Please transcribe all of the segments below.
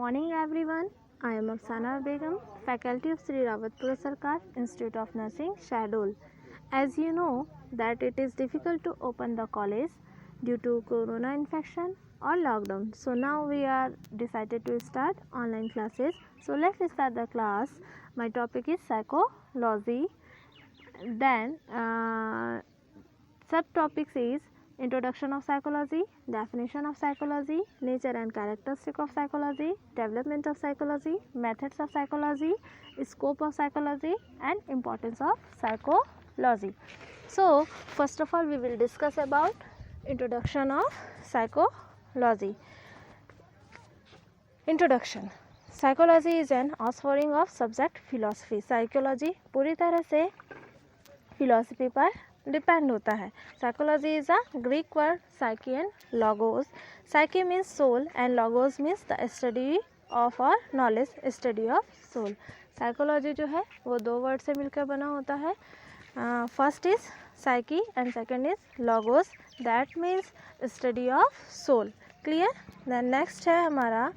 Morning everyone. I am Afsana Begum, faculty of Sri Rawatpura Sarkar Institute of Nursing, Shahdol. As you know that it is difficult to open the college due to corona infection or lockdown. So now we are decided to start online classes. So let's start the class. My topic is psychology. Then subtopics is introduction of psychology, definition of psychology, nature and characteristic of psychology, development of psychology, methods of psychology, scope of psychology and importance of psychology. So first of all we will discuss about introduction of psychology. Introduction. Psychology is an offspring of subject philosophy. Psychology पूरी तरह से philosophy पर depend होता है. Psychology is a Greek word psyche and logos. Psyche means soul and logos means the study of और knowledge, study of soul. Psychology जो है वो दो वर्ड से मिलकर बना होता है. First is psyche and second is logos, that means study of soul. Clear. Then next है हमारा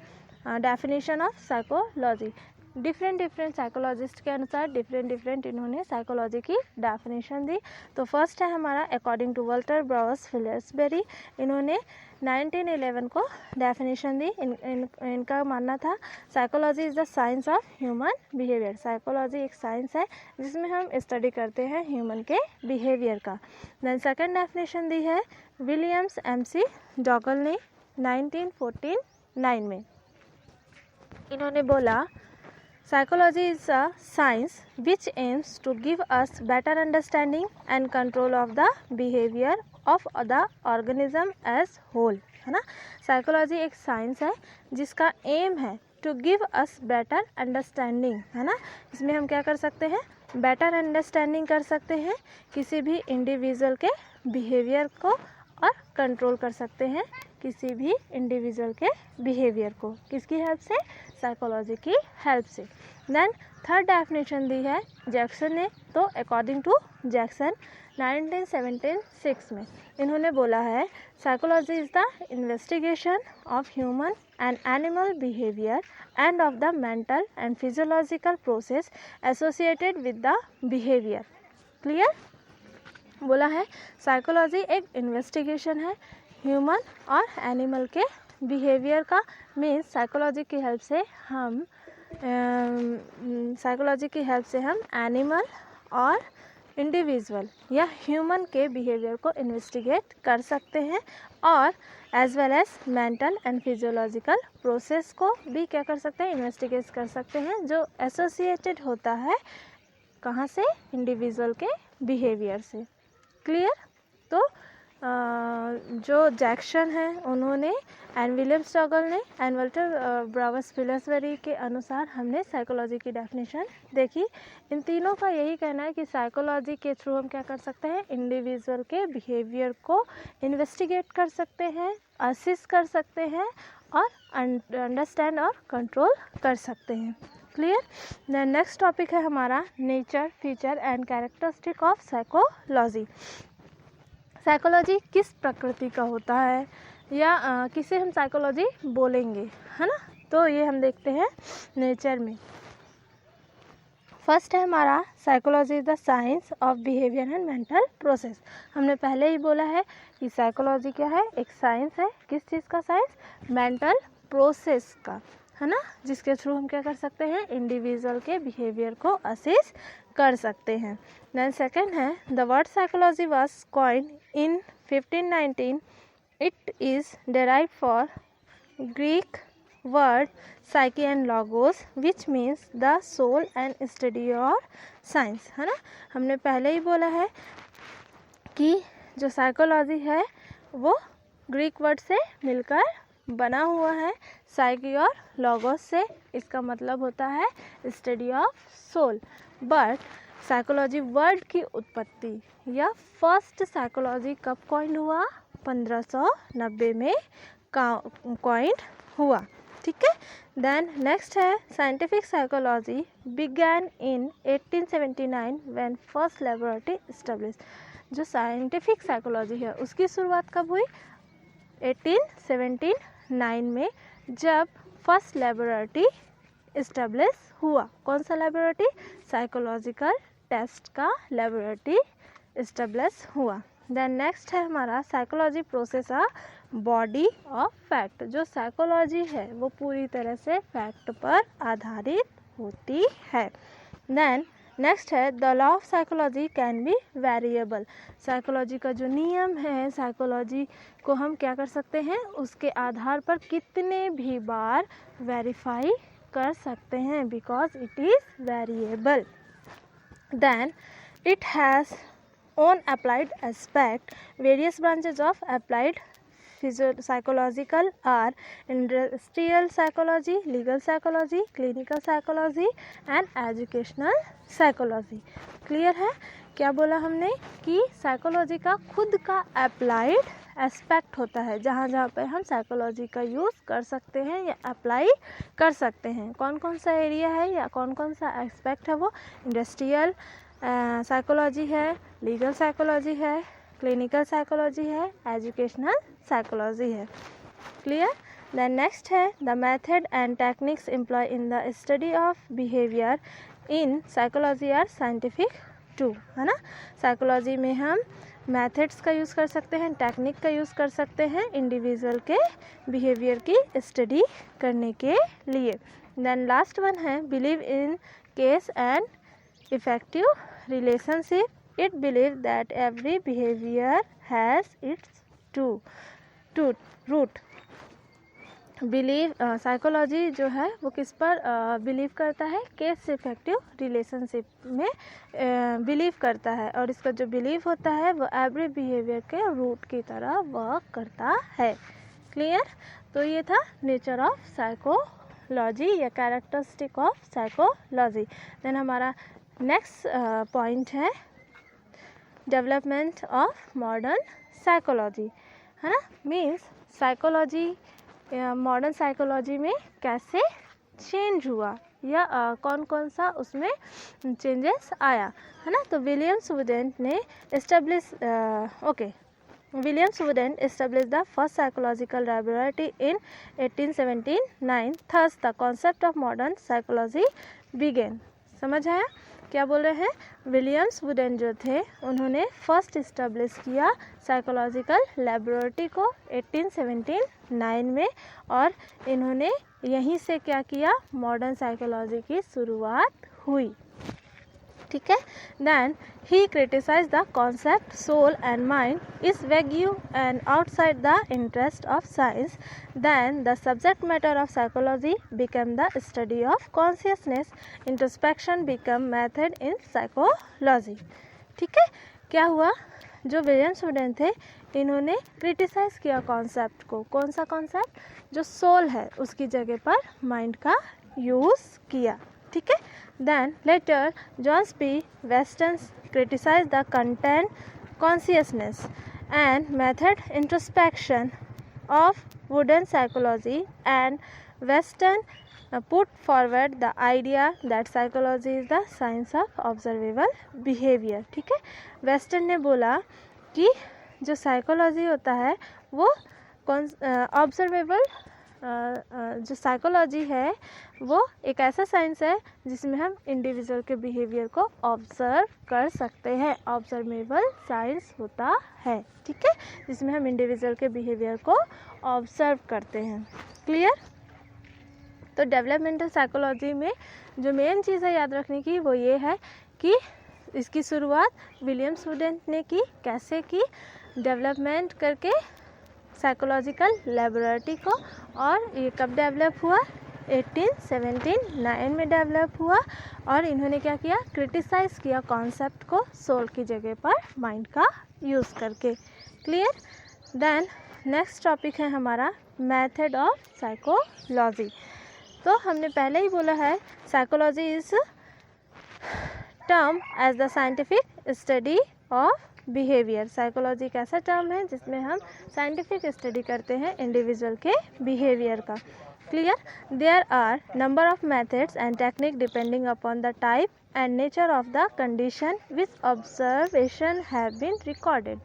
definition of psychology. Different psychologist के अनुसार डिफरेंट इन्होंने साइकोलॉजी की डेफिनेशन दी. तो फर्स्ट है हमारा अकॉर्डिंग टू वॉल्टर ब्राउस फिलिसबेरी. इन्होंने 1911 को डेफिनेशन दी. इनका मानना था psychology is the science of human behaviour. Psychology एक साइंस है जिसमें हम स्टडी करते हैं ह्यूमन के बिहेवियर का. देन सेकेंड डेफिनेशन दी है विलियम्स MC डॉगल ने 1949 में. इन्होंने बोला Psychology is a science which aims to give us better understanding and control of the behavior of the organism as whole. है ना. साइकोलॉजी एक साइंस है जिसका एम है to give us better understanding. है ना. इसमें हम क्या कर सकते हैं, बेटर अंडरस्टैंडिंग कर सकते हैं किसी भी इंडिविजुअल के बिहेवियर को और कंट्रोल कर सकते हैं किसी भी इंडिविजुअल के बिहेवियर को. किसकी हेल्प से, साइकोलॉजी की हेल्प से. देन थर्ड डेफिनेशन दी है जैक्सन ने. तो अकॉर्डिंग टू जैक्सन 1976 में इन्होंने बोला है psychology is the investigation of human and animal behaviour end of the mental and physiological process associated with the behaviour. Clear. बोला है साइकोलॉजी एक इन्वेस्टिगेशन है ह्यूमन और एनिमल के बिहेवियर का. मीन्स साइकोलॉजी की हेल्प से हम एनिमल और इंडिविजुअल या ह्यूमन के बिहेवियर को इन्वेस्टिगेट कर सकते हैं और as well as mental and physiological process को भी क्या कर सकते हैं, इन्वेस्टिगेट कर सकते हैं जो एसोसिएटेड होता है कहाँ से, इंडिविजुअल के बिहेवियर से. क्लियर. तो जो जैक्सन है उन्होंने एंड विलियम्स डॉगल ने एंड वॉल्टर ब्राउस फिलिसबेरी के अनुसार हमने साइकोलॉजी की डेफिनेशन देखी. इन तीनों का यही कहना है कि साइकोलॉजी के थ्रू हम क्या कर सकते हैं, इंडिविजुअल के बिहेवियर को इन्वेस्टिगेट कर सकते हैं, असिस्ट कर सकते हैं और अंडरस्टैंड और कंट्रोल कर सकते हैं. क्लियर. देन नेक्स्ट टॉपिक है हमारा nature, feature and characteristic of psychology. Psychology किस प्रकृति का होता है या किसे हम साइकोलॉजी बोलेंगे, है ना. तो ये हम देखते हैं नेचर में. फर्स्ट है हमारा psychology is the science of behaviour and mental process. हमने पहले ही बोला है कि साइकोलॉजी क्या है, एक साइंस है. किस चीज़ का साइंस, मेंटल प्रोसेस का, है ना, जिसके थ्रू हम क्या कर सकते हैं, इंडिविजुअल के बिहेवियर को असेस कर सकते हैं. देन सेकंड है the word psychology was coined in 1519. It is derived for Greek word psyche and logos which means the soul and study और साइंस. है ना. हमने पहले ही बोला है कि जो साइकोलॉजी है वो ग्रीक वर्ड से मिलकर बना हुआ है, साइकी और लॉगोस से. इसका मतलब होता है study of soul. But psychology word की उत्पत्ति या फर्स्ट साइकोलॉजी कब कॉइन्ड हुआ, 1590 में कॉइन्ड हुआ. ठीक है. देन नेक्स्ट है scientific psychology began in 1879 when first laboratory established. जो साइंटिफिक साइकोलॉजी है उसकी शुरुआत कब हुई, 1879 में, जब फर्स्ट लेबोरेटरी इस्टेब्लिश हुआ। कौन सा लेबोरेटरी? साइकोलॉजिकल टेस्ट का लेबोरेटरी इस्टेब्लिश हुआ। देन नेक्स्ट है हमारा psychology process a body of fact. जो साइकोलॉजी है वो पूरी तरह से फैक्ट पर आधारित होती है। देन नेक्स्ट है the law of psychology can B variable. Psychology का जो नियम है, साइकोलॉजी को हम क्या कर सकते हैं, उसके आधार पर कितने भी बार वेरीफाई कर सकते हैं, because it is variable. Then it has own applied aspect. Various branches of applied psychological are industrial psychology, legal psychology, clinical psychology and educational psychology. Clear है? क्या बोला हमने कि साइकोलॉजी का खुद का अप्लाइड एस्पेक्ट होता है, जहाँ जहाँ पे हम साइकोलॉजी का यूज़ कर सकते हैं या अप्लाई कर सकते हैं। कौन कौन सा एरिया है या कौन कौन सा एस्पेक्ट है वो? इंडस्ट्रियल साइकोलॉजी है, लीगल साइकोलॉजी है, क्लिनिकल साइकोलॉजी है, एजुकेशनल साइकोलॉजी है। क्लियर? देन नेक्स्ट है the method and techniques employ in the study of behaviour in psychology are scientific too, है ना। साइकोलॉजी में हम मेथड्स का यूज़ कर सकते हैं, टेक्निक का यूज़ कर सकते हैं इंडिविजुअल के बिहेवियर की स्टडी करने के लिए। देन लास्ट वन है believe in case and effective relationship. It believes that every behavior has its root. Believe psychology जो है वो किस पर बिलीव करता है? केस इफेक्टिव रिलेशनशिप में बिलीव करता है, और इसका जो बिलीव होता है वो एवरी बिहेवियर के रूट की तरह वर्क करता है। क्लियर? तो ये था नेचर ऑफ साइकोलॉजी या कैरेक्टरिस्टिक ऑफ साइकोलॉजी। देन हमारा नेक्स्ट पॉइंट है डेवलपमेंट ऑफ मॉडर्न साइकोलॉजी, है ना। मीन्स साइकोलॉजी मॉडर्न साइकोलॉजी में कैसे चेंज हुआ या कौन कौन सा उसमें चेंजेस आया, है ना। तो विलियम्स वुडेंट ने Williams Wooden established the first psychological laboratory in 1879. Thus, the concept of modern psychology began. समझ आया? क्या बोल रहे हैं? विलियम्स वुडन जो थे उन्होंने फर्स्ट इस्टेब्लिश किया साइकोलॉजिकल लेबोरेटरी को 1879 में, और इन्होंने यहीं से क्या किया? मॉडर्न साइकोलॉजी की शुरुआत हुई। ठीक है। Then he criticise the concept soul and mind is vague and outside the interest of science. Then the subject matter of psychology become the study of consciousness. Introspection become method in psychology. ठीक है। क्या हुआ? जो Williams wooden थे इन्होंने criticise किया concept को। कौन सा कॉन्सेप्ट? जो सोल है उसकी जगह पर माइंड का यूज़ किया। ठीक है। Then later John P. Weston criticized the content consciousness and method introspection of Wooden psychology, and Weston put forward the idea that psychology is the science of observable behavior. ठीक है। Western ने बोला कि जो psychology होता है वो observable जो साइकोलॉजी है वो एक ऐसा साइंस है जिसमें हम इंडिविजुअल के बिहेवियर को ऑब्जर्व कर सकते हैं। ऑब्जर्वेबल साइंस होता है। ठीक है। जिसमें हम इंडिविजुअल के बिहेवियर को ऑब्जर्व करते हैं। क्लियर? तो डेवलपमेंटल साइकोलॉजी में जो मेन चीज़ है याद रखने की वो ये है कि इसकी शुरुआत विलियम्स वुडन ने की। कैसे की? डेवलपमेंट करके साइकोलॉजिकल लेबोरेटरी को, और ये कब डेवलप हुआ? 1879 में डेवलप हुआ। और इन्होंने क्या किया? क्रिटिसाइज़ किया कॉन्सेप्ट को सोल की जगह पर माइंड का यूज़ करके। क्लियर? देन नेक्स्ट टॉपिक है हमारा मेथड ऑफ साइकोलॉजी। तो हमने पहले ही बोला है psychology is term as the scientific study of behaviour. Psychology एक ऐसा टर्म है जिसमें हम साइंटिफिक स्टडी करते हैं इंडिविजुअल के बिहेवियर का। Clear? There are number of methods and technique depending upon the type and nature of the condition which observation have been recorded.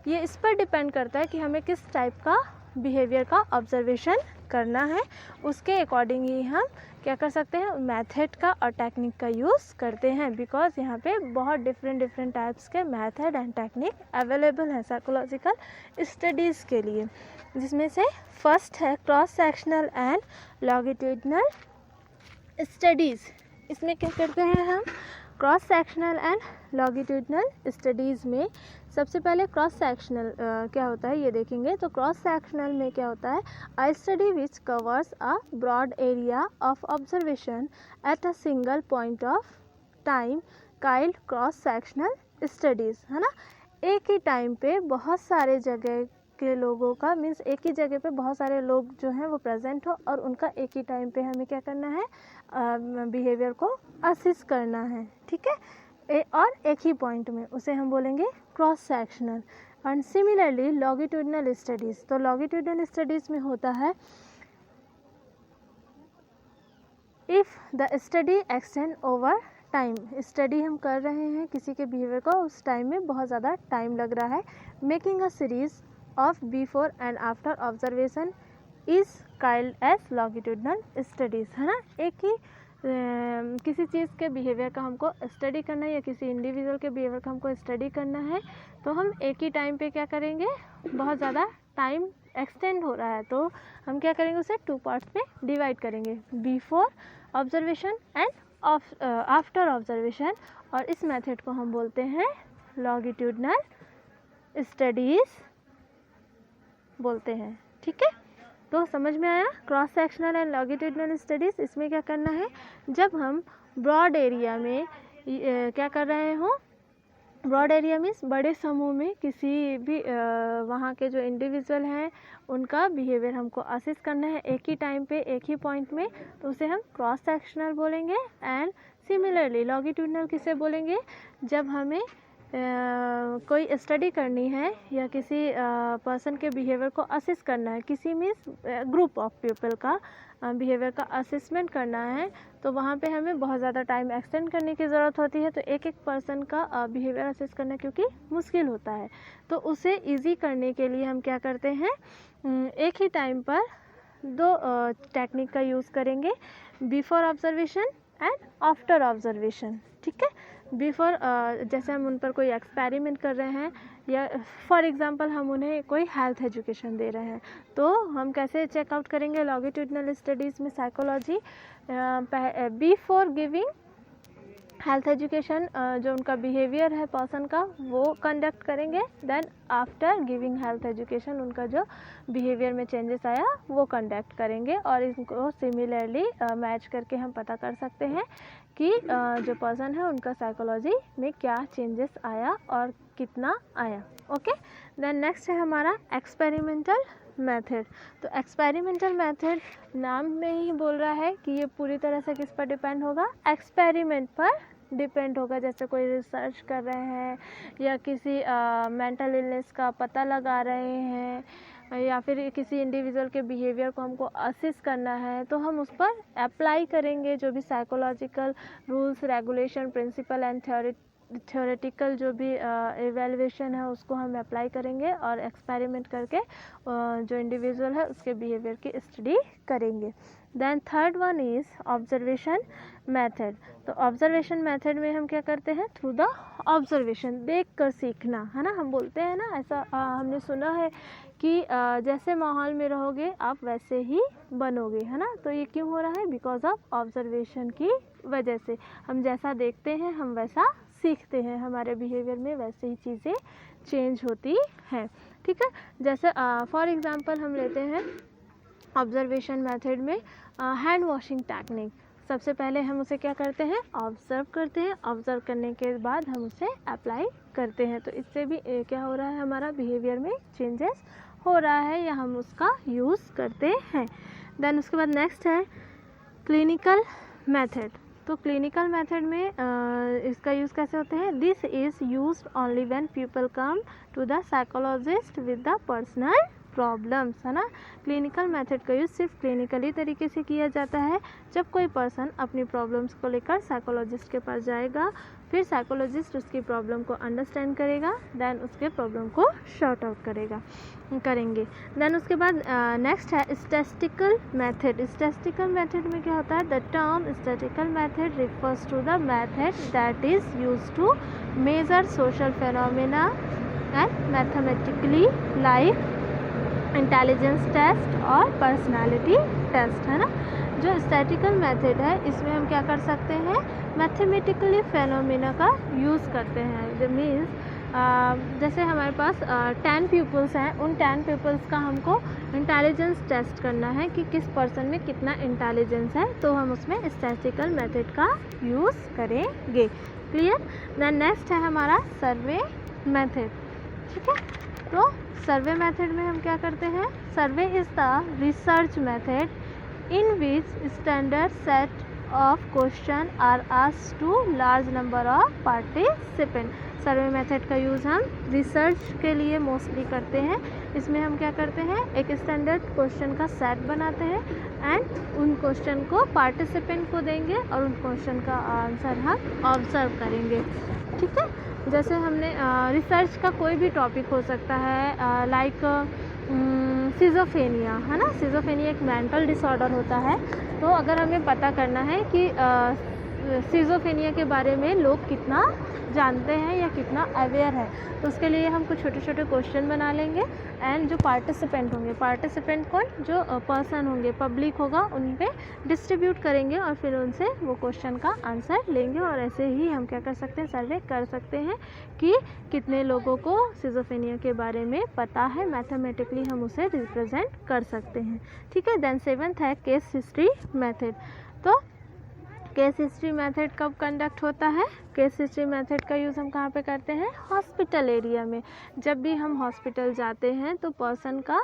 ये इस पर डिपेंड करता है कि हमें किस टाइप का बिहेवियर का ऑब्जर्वेशन करना है, उसके अकॉर्डिंग ही हम क्या कर सकते हैं, मेथड का और टेक्निक का यूज़ करते हैं। बिकॉज यहाँ पे बहुत डिफरेंट टाइप्स के मेथड एंड टेक्निक अवेलेबल हैं साइकोलॉजिकल स्टडीज़ के लिए, जिसमें से फर्स्ट है cross sectional and longitudinal studies. इसमें क्या करते हैं हम, cross sectional and longitudinal studies में सबसे पहले क्रॉस सेक्शनल क्या होता है ये देखेंगे। तो क्रॉस सेक्शनल में क्या होता है, a study which covers a broad area of observation at a single point of time called cross sectional studies, है ना। एक ही टाइम पे बहुत सारे जगह के लोगों का, मीन्स एक ही जगह पे बहुत सारे लोग जो हैं वो प्रेजेंट हो और उनका एक ही टाइम पे हमें क्या करना है, बिहेवियर को असिस्ट करना है, ठीक है, और एक ही पॉइंट में, उसे हम बोलेंगे cross sectional. And similarly longitudinal studies, तो लॉन्गिट्यूडिनल स्टडीज़ में होता है if the study extend over time, study हम कर रहे हैं किसी के बिहेवियर को, उस टाइम में बहुत ज़्यादा टाइम लग रहा है, making a series of before and after observation is called as longitudinal studies, है ना। एक ही किसी चीज़ के बिहेवियर का हमको स्टडी करना है या किसी इंडिविजुअल के बिहेवियर का हमको स्टडी करना है, तो हम एक ही टाइम पे क्या करेंगे, बहुत ज़्यादा टाइम एक्सटेंड हो रहा है तो हम क्या करेंगे, उसे 2 पार्ट्स में डिवाइड करेंगे, before observation and after observation, और इस मेथड को हम बोलते हैं लॉन्गिट्यूडिनल स्टडीज़ बोलते हैं, ठीक है। तो समझ में आया, cross sectional and longitudinal studies. इसमें क्या करना है, जब हम ब्रॉड एरिया में क्या कर रहे हो, ब्रॉड एरिया मीन्स बड़े समूह में किसी भी वहाँ के जो इंडिविजुअल हैं उनका बिहेवियर हमको असिस्ट करना है एक ही टाइम पे एक ही पॉइंट में, तो उसे हम क्रॉस सेक्शनल बोलेंगे। एंड सिमिलरली लॉन्गिट्यूडिनल किसे बोलेंगे, जब हमें कोई स्टडी करनी है या किसी पर्सन के बिहेवियर को असिस्ट करना है, किसी मीन्स ग्रुप ऑफ पीपल का बिहेवियर का असेसमेंट करना है, तो वहाँ पे हमें बहुत ज़्यादा टाइम एक्सटेंड करने की ज़रूरत होती है। तो एक एक पर्सन का बिहेवियर असेस करना क्योंकि मुश्किल होता है, तो उसे इजी करने के लिए हम क्या करते हैं, एक ही टाइम पर 2 टेक्निक का यूज़ करेंगे, before observation and after observation, ठीक है। बिफोर जैसे हम उन पर कोई एक्सपेरिमेंट कर रहे हैं या फॉर एग्जांपल हम उन्हें कोई हेल्थ एजुकेशन दे रहे हैं, तो हम कैसे चेकआउट करेंगे लॉन्गिट्यूडिनल स्टडीज़ में psychology, before giving health education जो उनका बिहेवियर है पर्सन का वो कंडक्ट करेंगे, then after giving health education उनका जो बिहेवियर में चेंजेस आया वो कंडक्ट करेंगे, और इनको सिमिलरली मैच करके हम पता कर सकते हैं कि जो पर्सन है उनका साइकोलॉजी में क्या चेंजेस आया और कितना आया। ओके, देन नेक्स्ट है हमारा एक्सपेरिमेंटल मेथड। तो एक्सपेरिमेंटल मेथड नाम में ही बोल रहा है कि ये पूरी तरह से किस पर डिपेंड होगा, एक्सपेरिमेंट पर डिपेंड होगा। जैसे कोई रिसर्च कर रहे हैं या किसी मेंटल इलनेस का पता लगा रहे हैं या फिर किसी इंडिविजुअल के बिहेवियर को हमको असिस्ट करना है, तो हम उस पर अप्लाई करेंगे जो भी psychological rules regulation principle and theoretical जो भी एवेल्युएशन है उसको हम अप्लाई करेंगे और एक्सपेरिमेंट करके जो इंडिविजुअल है उसके बिहेवियर की स्टडी करेंगे। Then third one is observation method. तो ऑब्जर्वेशन मेथड में हम क्या करते हैं, थ्रू द ऑब्जर्वेशन, देख कर सीखना, है ना। हम बोलते हैं ना ऐसा, हमने सुना है कि जैसे माहौल में रहोगे आप वैसे ही बनोगे, है ना। तो ये क्यों हो रहा है, बिकॉज ऑफ ऑब्जर्वेशन की वजह से। हम जैसा देखते हैं हम वैसा सीखते हैं, हमारे बिहेवियर में वैसे ही चीज़ें चेंज होती हैं, ठीक है। जैसे फॉर एग्जांपल हम लेते हैं ऑब्जर्वेशन मेथड में हैंड वॉशिंग टेक्निक। सबसे पहले हम उसे क्या करते हैं, ऑब्ज़र्व करते हैं, ऑब्ज़र्व करने के बाद हम उसे अप्लाई करते हैं। तो इससे भी क्या हो रहा है, हमारा बिहेवियर में चेंजेस हो रहा है या हम उसका यूज़ करते हैं। देन उसके बाद नेक्स्ट है क्लिनिकल मेथड। तो क्लिनिकल मेथड में इसका यूज़ कैसे होते हैं, this is used only when people come to the psychologist with the personal problems, है ना। क्लिनिकल मेथड का यूज़ सिर्फ क्लिनिकली तरीके से किया जाता है। जब कोई पर्सन अपनी प्रॉब्लम्स को लेकर साइकोलॉजिस्ट के पास जाएगा, फिर साइकोलॉजिस्ट उसकी प्रॉब्लम को अंडरस्टैंड करेगा, देन उसके प्रॉब्लम को शॉर्ट आउट करेंगे। देन उसके बाद नेक्स्ट है स्टैटिस्टिकल मेथड। स्टैटिस्टिकल मेथड में क्या होता है? The term statistical method refers to the method that is used to measure social phenomena and mathematically like intelligence test और पर्सनालिटी टेस्ट, है ना। जो स्टैटिस्टिकल मेथड है इसमें हम क्या कर सकते हैं? मैथमेटिकली फेनोमेना का यूज़ करते हैं। द मीन्स जैसे हमारे पास 10 पीपल्स हैं, उन 10 पीपल्स का हमको इंटेलिजेंस टेस्ट करना है कि किस पर्सन में कितना इंटेलिजेंस है, तो हम उसमें स्टैटिस्टिकल मेथड का यूज़ करेंगे। क्लियर। देन नेक्स्ट है हमारा सर्वे मेथड। ठीक है, तो सर्वे मेथड में हम क्या करते हैं? Survey is the research method in which standard set of question are asked to large number of participant। Survey method का यूज़ हम रिसर्च के लिए मोस्टली करते हैं। इसमें हम क्या करते हैं? एक स्टैंडर्ड क्वेश्चन का सेट बनाते हैं एंड उन क्वेश्चन को पार्टिसिपेंट को देंगे और उन क्वेश्चन का आंसर हम ऑब्जर्व करेंगे। ठीक है, जैसे हमने रिसर्च का कोई भी टॉपिक हो सकता है, लाइक सिजोफेनिया, है ना। सिजोफेनिया एक मेंटल डिसऑर्डर होता है। तो अगर हमें पता करना है कि सिजोफेनिया के बारे में लोग कितना जानते हैं या कितना अवेयर है, तो उसके लिए हम कुछ छोटे छोटे क्वेश्चन बना लेंगे एंड जो पार्टिसिपेंट होंगे, पार्टिसिपेंट कौन? जो पर्सन होंगे, पब्लिक होगा, उन पे डिस्ट्रीब्यूट करेंगे और फिर उनसे वो क्वेश्चन का आंसर लेंगे। और ऐसे ही हम क्या कर सकते हैं? सर्वे कर सकते हैं कि कितने लोगों को सिजोफेनिया के बारे में पता है। मैथमेटिकली हम उसे रिप्रेजेंट कर सकते हैं। ठीक है। देन 7th है केस हिस्ट्री मेथड। तो केस हिस्ट्री मेथड कब कंडक्ट होता है? केस हिस्ट्री मेथड का यूज़ हम कहाँ पे करते हैं? हॉस्पिटल एरिया में। जब भी हम हॉस्पिटल जाते हैं तो पर्सन का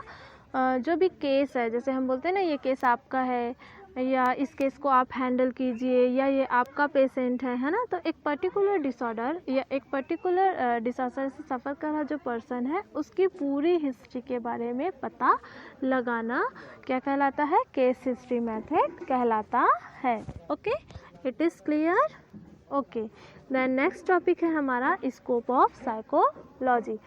जो भी केस है, जैसे हम बोलते हैं ना ये केस आपका है या इस केस को आप हैंडल कीजिए या ये आपका पेशेंट है ना। तो एक पर्टिकुलर डिसऑर्डर या एक पर्टिकुलर डिसऑर्डर से सफ़र कर रहा जो पर्सन है, उसकी पूरी हिस्ट्री के बारे में पता लगाना क्या कहलाता है? केस हिस्ट्री मेथड कहलाता है। Okay, it is clear. Okay, then next topic है हमारा स्कोप ऑफ साइकोलॉजी।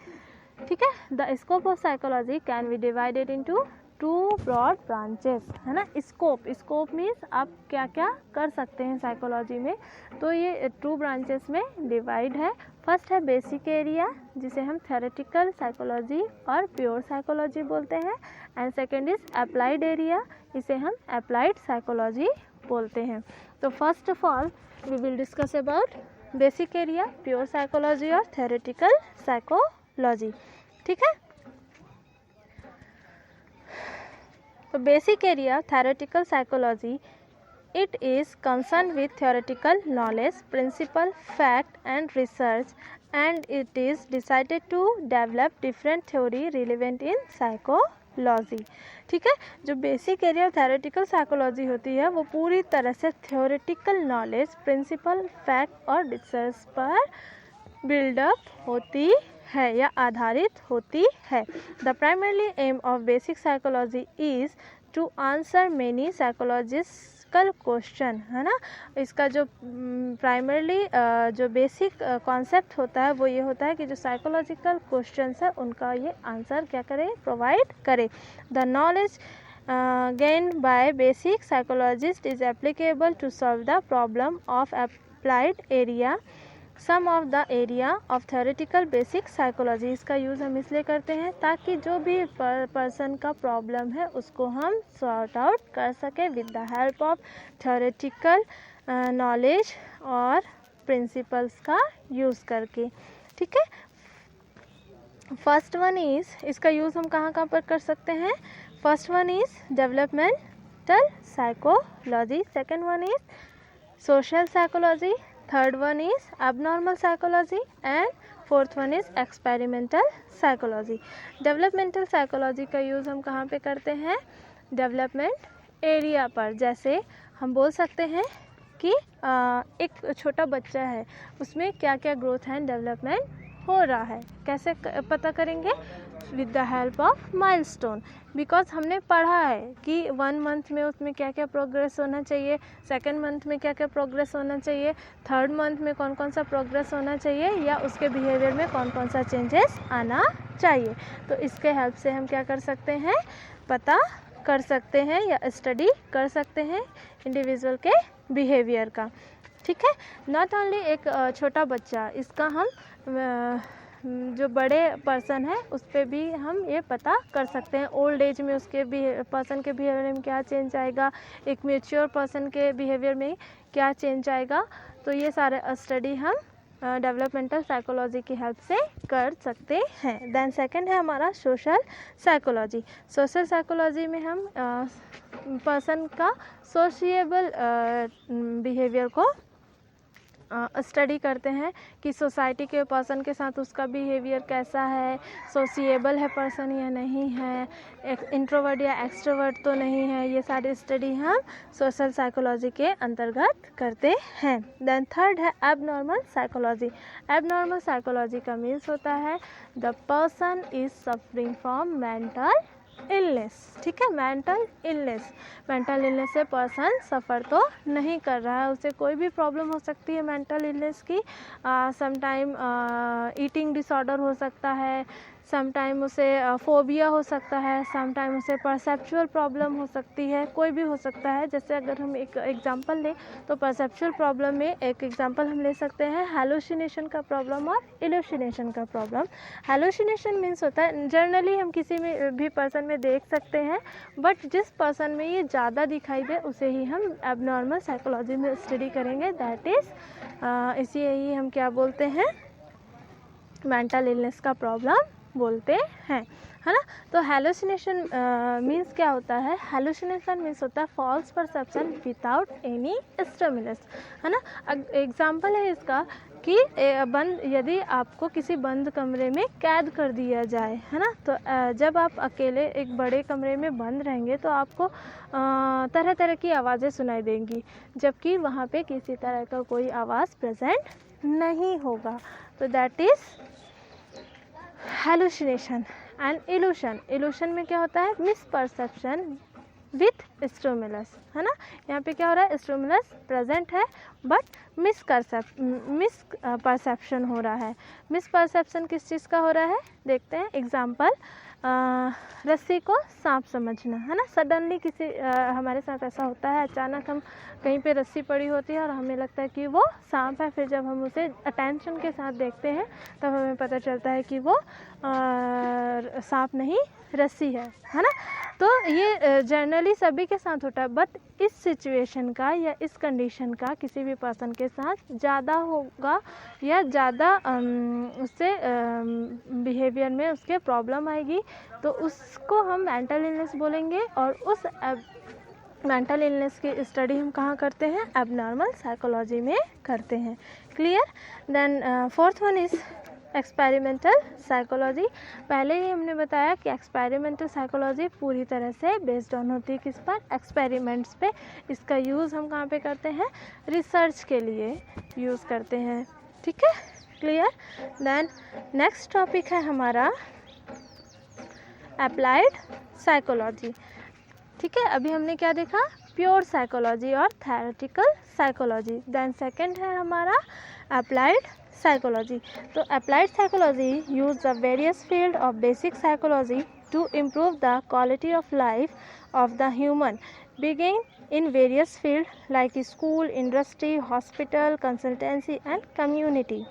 ठीक है, the scope of psychology can be divided into 2 broad branches, है ना। स्कोप मीन्स आप क्या क्या कर सकते हैं साइकोलॉजी में, तो ये 2 ब्रांचेस में डिवाइड है। फर्स्ट है बेसिक एरिया, जिसे हम थ्योरेटिकल साइकोलॉजी और प्योर साइकोलॉजी बोलते हैं, and second is applied area, इसे हम अप्लाइड साइकोलॉजी बोलते हैं। तो first of all we will discuss about basic area, pure psychology और थ्योरेटिकल साइकोलॉजी। ठीक है, तो basic area theoretical psychology, it is concerned with theoretical knowledge, principle, fact and research, and it is decided to develop different theory relevant in psychology। ठीक है, जो basic area theoretical psychology होती है वो पूरी तरह से थ्योरेटिकल नॉलेज, प्रिंसिपल, फैक्ट और रिसर्च पर बिल्डअप होती है या आधारित होती है। The primary aim of basic psychology is to answer many psychological question, है ना। इसका जो प्राइमरली जो बेसिक कॉन्सेप्ट होता है वो ये होता है कि जो साइकोलॉजिकल क्वेश्चंस है उनका ये आंसर क्या करे? प्रोवाइड करे। The knowledge gained by basic psychologist is applicable to solve the problem of applied area, some of the area of theoretical basic psychology. इसका यूज़ हम इसलिए करते हैं ताकि जो भी पर्सन का प्रॉब्लम है उसको हम सॉर्ट आउट कर सकें with the help of theoretical knowledge और प्रिंसिपल्स का यूज़ करके। ठीक है, फर्स्ट वन इज़, इसका यूज़ हम कहाँ पर कर सकते हैं? First one is developmental psychology, second one is social psychology, third one is abnormal psychology and fourth one is experimental psychology. Developmental psychology का यूज़ हम कहाँ पे करते हैं? डेवलपमेंट एरिया पर। जैसे हम बोल सकते हैं कि एक छोटा बच्चा है, उसमें क्या क्या ग्रोथ एंड डेवलपमेंट हो रहा है, कैसे पता करेंगे? With the help of milestone, because हमने पढ़ा है कि 1 मंथ में उसमें क्या क्या प्रोग्रेस होना चाहिए, 2nd मंथ में क्या क्या प्रोग्रेस होना चाहिए, 3rd मंथ में कौन कौन सा प्रोग्रेस होना चाहिए, या उसके बिहेवियर में कौन कौन सा चेंजेस आना चाहिए। तो इसके हेल्प से हम क्या कर सकते हैं, पता कर सकते हैं या स्टडी कर सकते हैं इंडिविजुअल के बिहेवियर का। ठीक है, नॉट ओनली एक छोटा बच्चा, इसका हम जो बड़े पर्सन है उस पर भी हम ये पता कर सकते हैं। ओल्ड एज में उसके पर्सन के बिहेवियर में क्या चेंज आएगा, एक मैच्योर पर्सन के बिहेवियर में क्या चेंज आएगा, तो ये सारे स्टडी हम डेवलपमेंटल साइकोलॉजी की हेल्प से कर सकते हैं। देन सेकंड है हमारा सोशल साइकोलॉजी। सोशल साइकोलॉजी में हम पर्सन का सोशिएबल बिहेवियर को स्टडी करते हैं कि सोसाइटी के पर्सन के साथ उसका बिहेवियर कैसा है, सोशिएबल है पर्सन या नहीं है, इंट्रोवर्ट या एक्सट्रोवर्ट तो नहीं है, ये सारी स्टडी हम सोशल साइकोलॉजी के अंतर्गत करते हैं। देन थर्ड है एबनॉर्मल साइकोलॉजी। एबनॉर्मल साइकोलॉजी का मीन्स होता है the person is suffering from mental illness. ठीक है, मेंटल इलनेस, मेंटल इलनेस से पर्सन सफ़र तो नहीं कर रहा है, उसे कोई भी प्रॉब्लम हो सकती है मेंटल इलनेस की। समटाइम ईटिंग डिसऑर्डर हो सकता है, समटाइम उसे फोबिया हो सकता है, समटाइम उसे परसेप्चुअल प्रॉब्लम हो सकती है, कोई भी हो सकता है। जैसे अगर हम एक एग्जांपल लें तो परसेप्चुअल प्रॉब्लम में एक एग्जांपल हम ले सकते हैं हैलुसिनेशन का प्रॉब्लम और इल्यूसिनेशन का प्रॉब्लम। हैलुसिनेशन मीन्स होता है जनरली हम किसी में भी पर्सन में देख सकते हैं, बट जिस पर्सन में ये ज़्यादा दिखाई दे उसे ही हम एबनॉर्मल साइकोलॉजी में स्टडी करेंगे, दैट इज़ इसे ही हम क्या बोलते हैं, मेंटल इलनेस का प्रॉब्लम बोलते हैं, है ना। तो हैलुसिनेशन मीन्स क्या होता है, हैलुसिनेशन मीन्स होता है false perception without any stimulus, है ना। एग्जांपल है इसका कि यदि आपको किसी बंद कमरे में कैद कर दिया जाए, है ना, तो जब आप अकेले एक बड़े कमरे में बंद रहेंगे तो आपको तरह तरह की आवाज़ें सुनाई देंगी, जबकि वहाँ पे किसी तरह का कोई आवाज़ प्रेजेंट नहीं होगा। तो that is hallucination and evolution. Evolution में क्या होता है, मिसपरसेप्शन विथ स्टिमुलस, है ना। यहाँ पे क्या हो रहा है, स्टिमुलस प्रेजेंट है बट मिस परसेप्शन हो रहा है। मिस परसेप्शन किस चीज़ का हो रहा है, देखते हैं एग्जाम्पल। रस्सी को सांप समझना, है ना। सडनली किसी हमारे साथ ऐसा होता है, अचानक हम कहीं पे रस्सी पड़ी होती है और हमें लगता है कि वो सांप है, फिर जब हम उसे अटेंशन के साथ देखते हैं तब हमें पता चलता है कि वो सांप नहीं रस्सी है ना। तो ये जनरली सभी के साथ होता है, बट इस सिचुएशन का या इस कंडीशन का किसी भी पर्सन के साथ ज़्यादा होगा या ज़्यादा उससे बिहेवियर में उसके प्रॉब्लम आएगी, तो उसको हम मेंटल इलनेस बोलेंगे। और उस मेंटल इलनेस की स्टडी हम कहाँ करते हैं, एबनॉर्मल साइकोलॉजी में करते हैं। Clear. Then fourth one is experimental psychology. पहले ही हमने बताया कि एक्सपेरिमेंटल साइकोलॉजी पूरी तरह से बेस्ड ऑन होती है किस पर, एक्सपेरिमेंट्स पे। इसका यूज़ हम कहाँ पे करते हैं, रिसर्च के लिए यूज़ करते हैं। ठीक है, क्लियर। देन नेक्स्ट टॉपिक है हमारा अप्लाइड साइकोलॉजी। ठीक है, अभी हमने क्या देखा, प्योर साइकोलॉजी और थ्योरेटिकल साइकोलॉजी। देन सेकंड है हमारा अप्लाइड साइकोलॉजी। तो applied psychology use the various field of basic psychology to improve the quality of life of the human, begin in various field like school, industry, hospital, consultancy and community.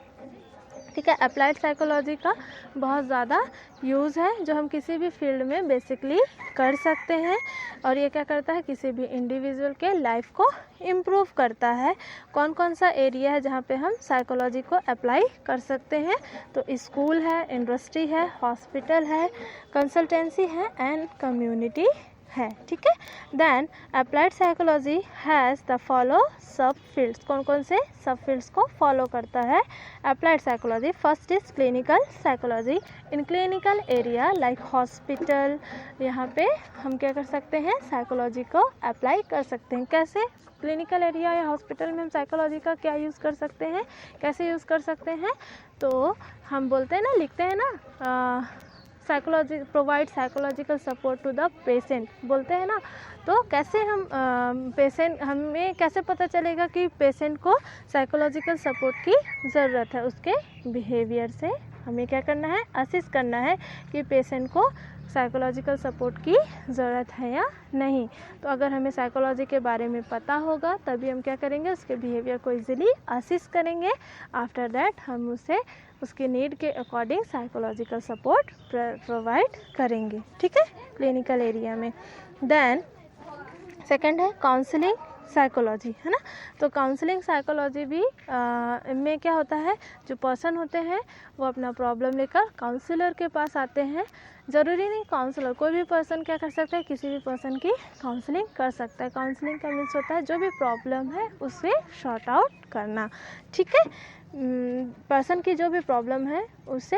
ठीक है, applied psychology का बहुत ज़्यादा use है जो हम किसी भी फील्ड में बेसिकली कर सकते हैं, और ये क्या करता है, किसी भी इंडिविजुअल के लाइफ को इम्प्रूव करता है। कौन कौन सा एरिया है जहाँ पे हम साइकोलॉजी को अप्लाई कर सकते हैं, तो स्कूल है, इंडस्ट्री है, हॉस्पिटल है, कंसल्टेंसी है एंड कम्युनिटी है। ठीक है। Then applied psychology has the follow sub fields. कौन कौन से सब फील्ड्स को फॉलो करता है applied psychology. First is clinical psychology. In clinical area like hospital, यहाँ पे हम क्या कर सकते हैं, साइकोलॉजी को अप्लाई कर सकते हैं। कैसे, क्लिनिकल एरिया या हॉस्पिटल में हम साइकोलॉजी का क्या यूज़ कर सकते हैं, कैसे यूज़ कर सकते हैं, तो हम बोलते हैं ना, लिखते हैं ना, psychology provide psychological support to the patient बोलते हैं ना, तो कैसे हम पेशेंट, हमें कैसे पता चलेगा कि पेशेंट को साइकोलॉजिकल सपोर्ट की ज़रूरत है? उसके बिहेवियर से हमें क्या करना है, असिस्ट करना है कि पेशेंट को साइकोलॉजिकल सपोर्ट की ज़रूरत है या नहीं। तो अगर हमें साइकोलॉजी के बारे में पता होगा तभी हम क्या करेंगे, उसके बिहेवियर को इजीली असिस्ट करेंगे। आफ्टर दैट हम उसे उसके नीड के अकॉर्डिंग साइकोलॉजिकल सपोर्ट प्रोवाइड करेंगे, ठीक है, क्लिनिकल एरिया में। देन सेकंड है काउंसलिंग साइकोलॉजी, है ना। तो काउंसलिंग साइकोलॉजी भी में क्या होता है, जो पर्सन होते हैं वो अपना प्रॉब्लम लेकर काउंसलर के पास आते हैं। ज़रूरी नहीं काउंसलर, कोई भी पर्सन क्या कर सकता है, किसी भी पर्सन की काउंसलिंग कर सकता है। काउंसलिंग का मीन्स होता है जो भी प्रॉब्लम है उसे सॉर्ट आउट करना, ठीक है। पर्सन की जो भी प्रॉब्लम है उसे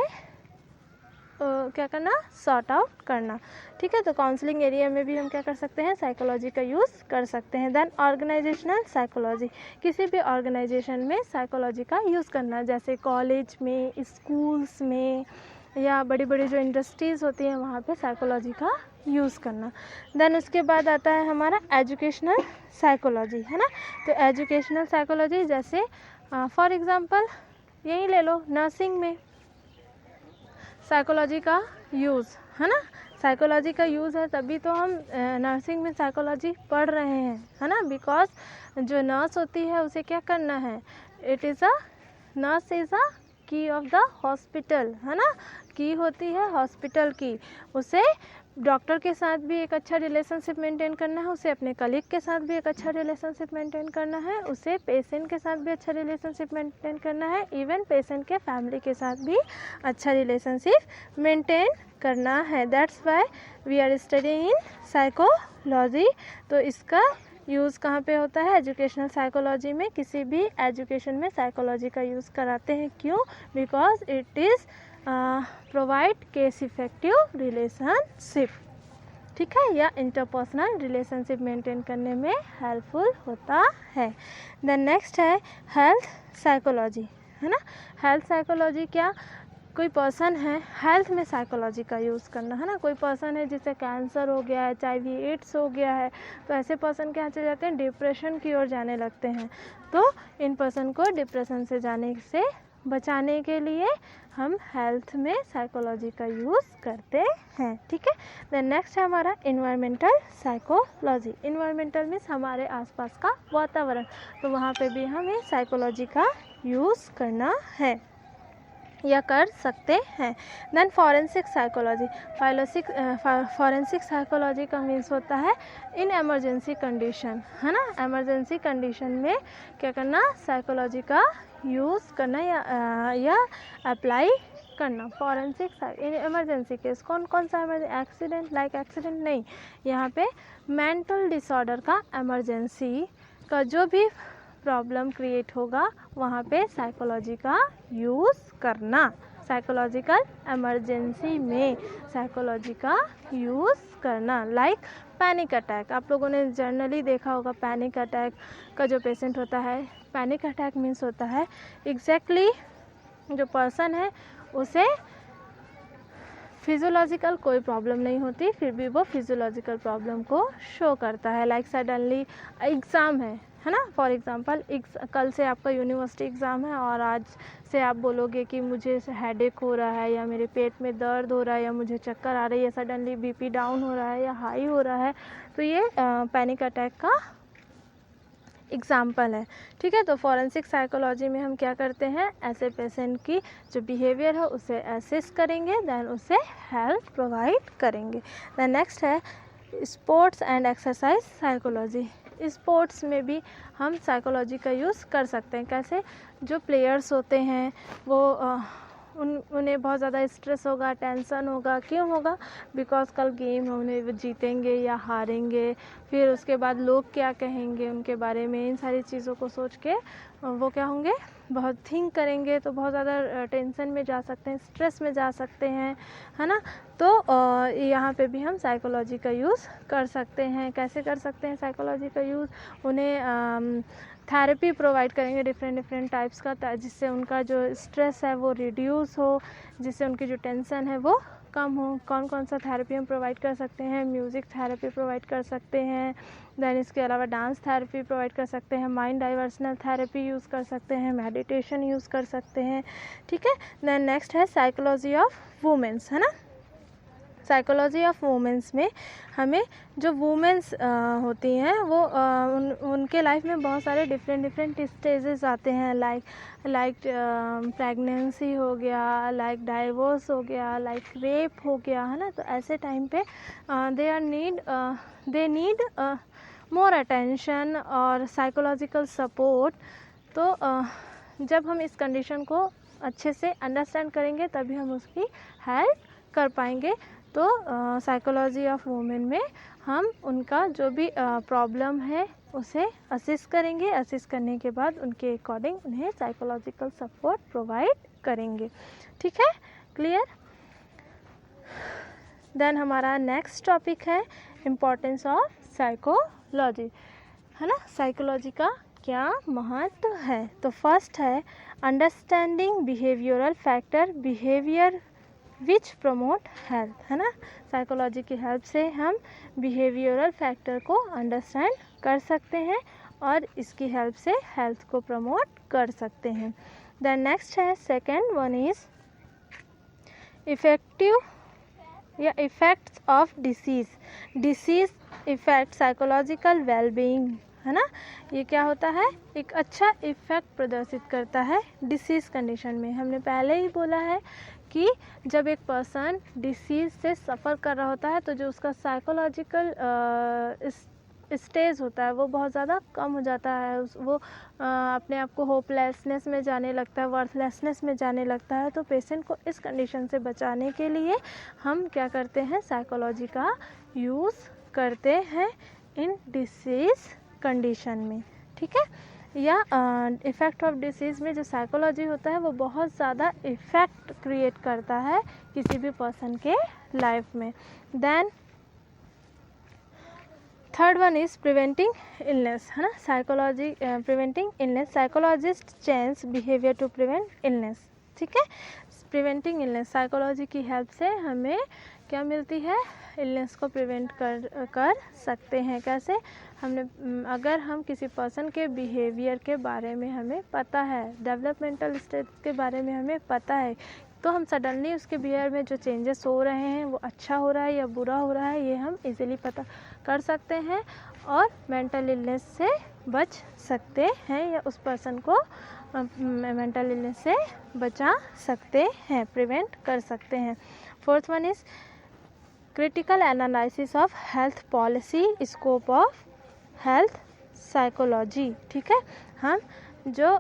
क्या करना, सॉर्ट आउट करना, ठीक है। तो काउंसलिंग एरिया में भी हम क्या कर सकते हैं, साइकोलॉजी का यूज़ कर सकते हैं। देन ऑर्गेनाइजेशनल साइकोलॉजी, किसी भी ऑर्गेनाइजेशन में साइकोलॉजी का यूज़ करना, जैसे कॉलेज में, स्कूल्स में या बड़ी बड़ी जो इंडस्ट्रीज़ होती हैं वहाँ पे साइकोलॉजी का यूज़ करना। देन उसके बाद आता है हमारा एजुकेशनल साइकोलॉजी, है ना। तो एजुकेशनल साइकोलॉजी जैसे फॉर एग्ज़ाम्पल यही ले लो, नर्सिंग में साइकोलॉजी का यूज़, है ना। साइकोलॉजी का यूज़ है तभी तो हम नर्सिंग में साइकोलॉजी पढ़ रहे हैं, है ना। बिकॉज जो नर्स होती है उसे क्या करना है, नर्स इज़ अ की ऑफ द हॉस्पिटल, है ना। की होती है हॉस्पिटल की, उसे डॉक्टर के साथ भी एक अच्छा रिलेशनशिप मेंटेन करना है, उसे अपने कलीग के साथ भी एक अच्छा रिलेशनशिप मेंटेन करना है, उसे पेशेंट के साथ भी अच्छा रिलेशनशिप मेंटेन करना है, इवन पेशेंट के फैमिली के साथ भी अच्छा रिलेशनशिप मेंटेन करना है। That's why we are studying in psychology. तो इसका यूज़ कहाँ पे होता है, एजुकेशनल साइकोलॉजी में। किसी भी एजुकेशन में साइकोलॉजी का यूज़ कराते हैं, क्यों, because it is provide case effective relationship, ठीक है, या इंटरपर्सनल रिलेशनशिप मेंटेन करने में हेल्पफुल होता है। देन नेक्स्ट है हेल्थ साइकोलॉजी, है ना। हेल्थ साइकोलॉजी क्या, कोई पर्सन है, हेल्थ में साइकोलॉजी का यूज़ करना, है ना। कोई पर्सन है जिसे कैंसर हो गया है, HIV एड्स हो गया है, तो ऐसे पर्सन क्या चले जाते हैं, डिप्रेशन की ओर जाने लगते हैं। तो इन पर्सन को डिप्रेशन से जाने से बचाने के लिए हम हेल्थ में साइकोलॉजी का यूज़ करते हैं, ठीक है। देन नेक्स्ट है हमारा इन्वायरमेंटल साइकोलॉजी। इन्वायरमेंटल मीन्स हमारे आसपास का वातावरण, तो वहाँ पे भी हमें साइकोलॉजी का यूज़ करना है या कर सकते हैं। Then forensic psychology, forensic psychology का मीन्स होता है इन एमरजेंसी कंडीशन, है ना। एमरजेंसी कंडीशन में क्या करना, साइकोलॉजी का यूज़ करना या अप्लाई करना। फॉरेंसिक इन इमरजेंसी केस, कौन कौन सा एक्सीडेंट, लाइक एक्सीडेंट नहीं, यहाँ पे मेंटल डिसऑर्डर का इमरजेंसी का जो भी प्रॉब्लम क्रिएट होगा वहाँ पे साइकोलॉजी का यूज़ करना। साइकोलॉजिकल इमरजेंसी में साइकोलॉजी का यूज़ करना, लाइक पैनिक अटैक। आप लोगों ने जनरली देखा होगा पैनिक अटैक का जो पेशेंट होता है, पैनिक अटैक मीन्स होता है एग्जैक्टली जो पर्सन है उसे फिजियोलॉजिकल कोई प्रॉब्लम नहीं होती, फिर भी वो फिजियोलॉजिकल प्रॉब्लम को शो करता है। लाइक सडनली एग्ज़ाम है ना, फॉर एग्ज़ाम्पल कल से आपका यूनिवर्सिटी एग्ज़ाम है और आज से आप बोलोगे कि मुझे हेडेक हो रहा है या मेरे पेट में दर्द हो रहा है या मुझे चक्कर आ रही है, सडनली BP डाउन हो रहा है या हाई हो रहा है, तो ये पैनिक अटैक का एग्ज़ाम्पल है, ठीक है। तो फॉरेंसिक साइकोलॉजी में हम क्या करते हैं, ऐसे पेशेंट की जो बिहेवियर है उसे असिस्ट करेंगे, देन उसे हेल्प प्रोवाइड करेंगे। देन नेक्स्ट है sports and exercise psychology. Sports में भी हम साइकोलॉजी का यूज़ कर सकते हैं। कैसे, जो प्लेयर्स होते हैं वो उन्हें बहुत ज़्यादा स्ट्रेस होगा, टेंशन होगा, क्यों होगा, बिकॉज कल गेम है, उन्हें वो जीतेंगे या हारेंगे, फिर उसके बाद लोग क्या कहेंगे उनके बारे में, इन सारी चीज़ों को सोच के वो क्या होंगे, बहुत थिंक करेंगे, तो बहुत ज़्यादा टेंशन में जा सकते हैं, स्ट्रेस में जा सकते हैं, है ना। तो यहाँ पे भी हम साइकोलॉजी का यूज़ कर सकते हैं। कैसे कर सकते हैं साइकोलॉजी का यूज़, उन्हें थेरेपी प्रोवाइड करेंगे डिफरेंट टाइप्स का, जिससे उनका जो स्ट्रेस है वो रिड्यूस हो, जिससे उनकी जो टेंशन है वो कम हो, कौन कौन सा थेरेपी हम प्रोवाइड कर सकते हैं। म्यूज़िक थेरेपी प्रोवाइड कर सकते हैं, देन इसके अलावा डांस थेरेपी प्रोवाइड कर सकते हैं, माइंड डाइवर्सनल थेरेपी यूज़ कर सकते हैं, मेडिटेशन यूज़ कर सकते हैं, ठीक है। देन नेक्स्ट है साइकोलॉजी ऑफ वुमेन्स, है ना। साइकोलॉजी ऑफ वुमेन्स में हमें जो वुमेन्स होती हैं वो उनके लाइफ में बहुत सारे डिफरेंट स्टेजेस आते हैं, लाइक प्रेगनेंसी हो गया, लाइक डाइवोर्स हो गया, लाइक रेप हो गया, है ना। तो ऐसे टाइम पे दे नीड मोर अटेंशन और साइकोलॉजिकल सपोर्ट। तो जब हम इस कंडीशन को अच्छे से अंडरस्टैंड करेंगे तभी हम उसकी हेल्प कर पाएंगे। तो साइकोलॉजी ऑफ वुमेन में हम उनका जो भी प्रॉब्लम है उसे असिस्ट करेंगे, असिस्ट करने के बाद उनके अकॉर्डिंग उन्हें साइकोलॉजिकल सपोर्ट प्रोवाइड करेंगे, ठीक है, क्लियर। देन हमारा नेक्स्ट टॉपिक है इम्पोर्टेंस ऑफ साइकोलॉजी, है ना। साइकोलॉजी का क्या महत्व है। तो फर्स्ट है अंडरस्टैंडिंग बिहेवियरल फैक्टर, बिहेवियर विच प्रमोट हेल्थ, है ना। साइकोलॉजी की हेल्प से हम बिहेवियरल फैक्टर को अंडरस्टैंड कर सकते हैं और इसकी हेल्प से हेल्थ को प्रमोट कर सकते हैं। देन नेक्स्ट है सेकेंड वन इज इफेक्टिव या effects of disease effect psychological wellbeing, है ना। ये क्या होता है, एक अच्छा इफ़ेक्ट प्रदर्शित करता है डिसीज़ कंडीशन में। हमने पहले ही बोला है कि जब एक पर्सन डिसीज़ से सफ़र कर रहा होता है तो जो उसका साइकोलॉजिकल स्टेज होता है वो बहुत ज़्यादा कम हो जाता है, वो अपने आप को होपलेसनेस में जाने लगता है, वर्थलेसनेस में जाने लगता है। तो पेशेंट को इस कंडीशन से बचाने के लिए हम क्या करते हैं, साइकोलॉजी का यूज़ करते हैं इन डिसीज़ कंडीशन में, ठीक है। या इफ़ेक्ट ऑफ डिसीज़ में जो साइकोलॉजी होता है वो बहुत ज़्यादा इफ़ेक्ट क्रिएट करता है किसी भी पर्सन के लाइफ में। Then third one is preventing illness, है ना। Psychology preventing illness, psychologist change behaviour to prevent illness, ठीक है। प्रिवेंटिंग इलनेस, साइकोलॉजी की हेल्प से हमें क्या मिलती है, इलनेस को प्रिवेंट कर सकते हैं। कैसे, हमने अगर हम किसी पर्सन के बिहेवियर के बारे में हमें पता है, डेवलपमेंटल स्टेज के बारे में हमें पता है, तो हम सडनली उसके बिहेवियर में जो चेंजेस हो रहे हैं वो अच्छा हो रहा है या बुरा हो रहा है ये हम इजीली पता कर सकते हैं और मेंटल इलनेस से बच सकते हैं या उस पर्सन को मेंटल इलनेस से बचा सकते हैं, प्रिवेंट कर सकते हैं। Fourth one is critical analysis of health policy, scope of health psychology, ठीक है। हम जो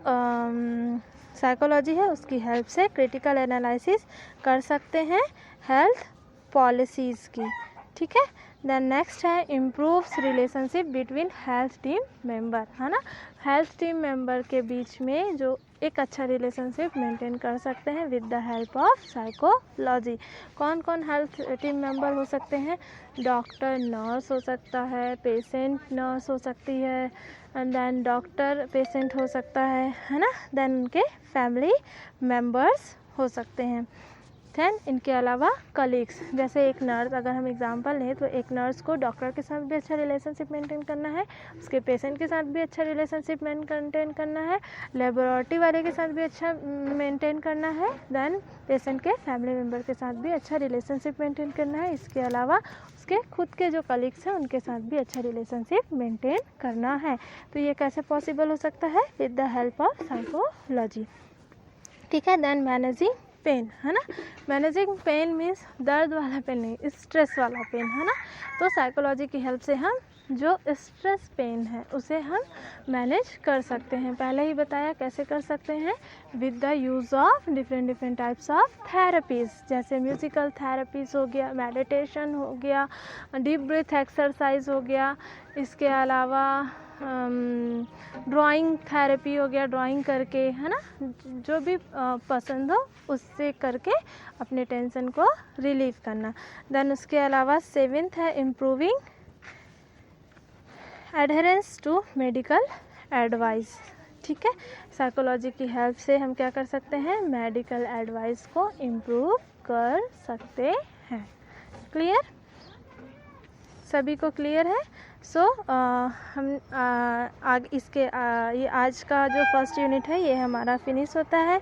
साइकोलॉजी है उसकी हेल्प से क्रिटिकल एनालिसिस कर सकते हैं हेल्थ पॉलिसीज़ की, ठीक है। देन नेक्स्ट है improves relationship between health team member, है ना। हेल्थ टीम मेंबर के बीच में जो एक अच्छा रिलेशनशिप मेंटेन कर सकते हैं with the help of psychology. कौन कौन हेल्थ टीम मेंबर हो सकते हैं, डॉक्टर, नर्स हो सकता है, पेशेंट नर्स हो सकती है, एंड देन डॉक्टर पेशेंट हो सकता है ना। देन उनके फैमिली मेंबर्स हो सकते हैं। दैन इनके अलावा कलीग्स, जैसे एक नर्स, अगर हम एग्जांपल लें तो एक नर्स को डॉक्टर के साथ भी अच्छा रिलेशनशिप मेंटेन करना है, उसके पेशेंट के साथ भी अच्छा रिलेशनशिप मेंटेन करना है, लेबोरेटरी वाले के साथ भी अच्छा मेंटेन करना है, देन पेशेंट के फैमिली मेम्बर के साथ भी अच्छा रिलेशनशिप मेंटेन करना है। इसके अलावा उसके खुद के जो कलीग्स हैं उनके साथ भी अच्छा रिलेशनशिप मेंटेन करना है। तो ये कैसे पॉसिबल हो सकता है, with the help of psychology, ठीक है। देन मैनेजिंग पेन, है ना। मैनेजिंग पेन मीन्स दर्द वाला पेन नहीं, स्ट्रेस वाला पेन, है ना। तो साइकोलॉजी की हेल्प से हम जो स्ट्रेस पेन है उसे हम मैनेज कर सकते हैं। पहले ही बताया कैसे कर सकते हैं, with the use of different types of therapies, जैसे म्यूज़िकल थेरेपीज़ हो गया, मेडिटेशन हो गया, डीप ब्रीथ एक्सरसाइज हो गया, इसके अलावा ड्राइंग थेरेपी हो गया, ड्राइंग करके, है ना, जो भी पसंद हो उससे करके अपने टेंशन को रिलीव करना। देन उसके अलावा सेवेंथ है improving adherence to medical advice, ठीक है। साइकोलॉजी की हेल्प से हम क्या कर सकते हैं, मेडिकल एडवाइस को इम्प्रूव कर सकते है। क्लियर, सभी को क्लियर है? सो हम ये आज का जो फर्स्ट यूनिट है ये हमारा फिनिश होता है।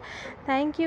Thank you.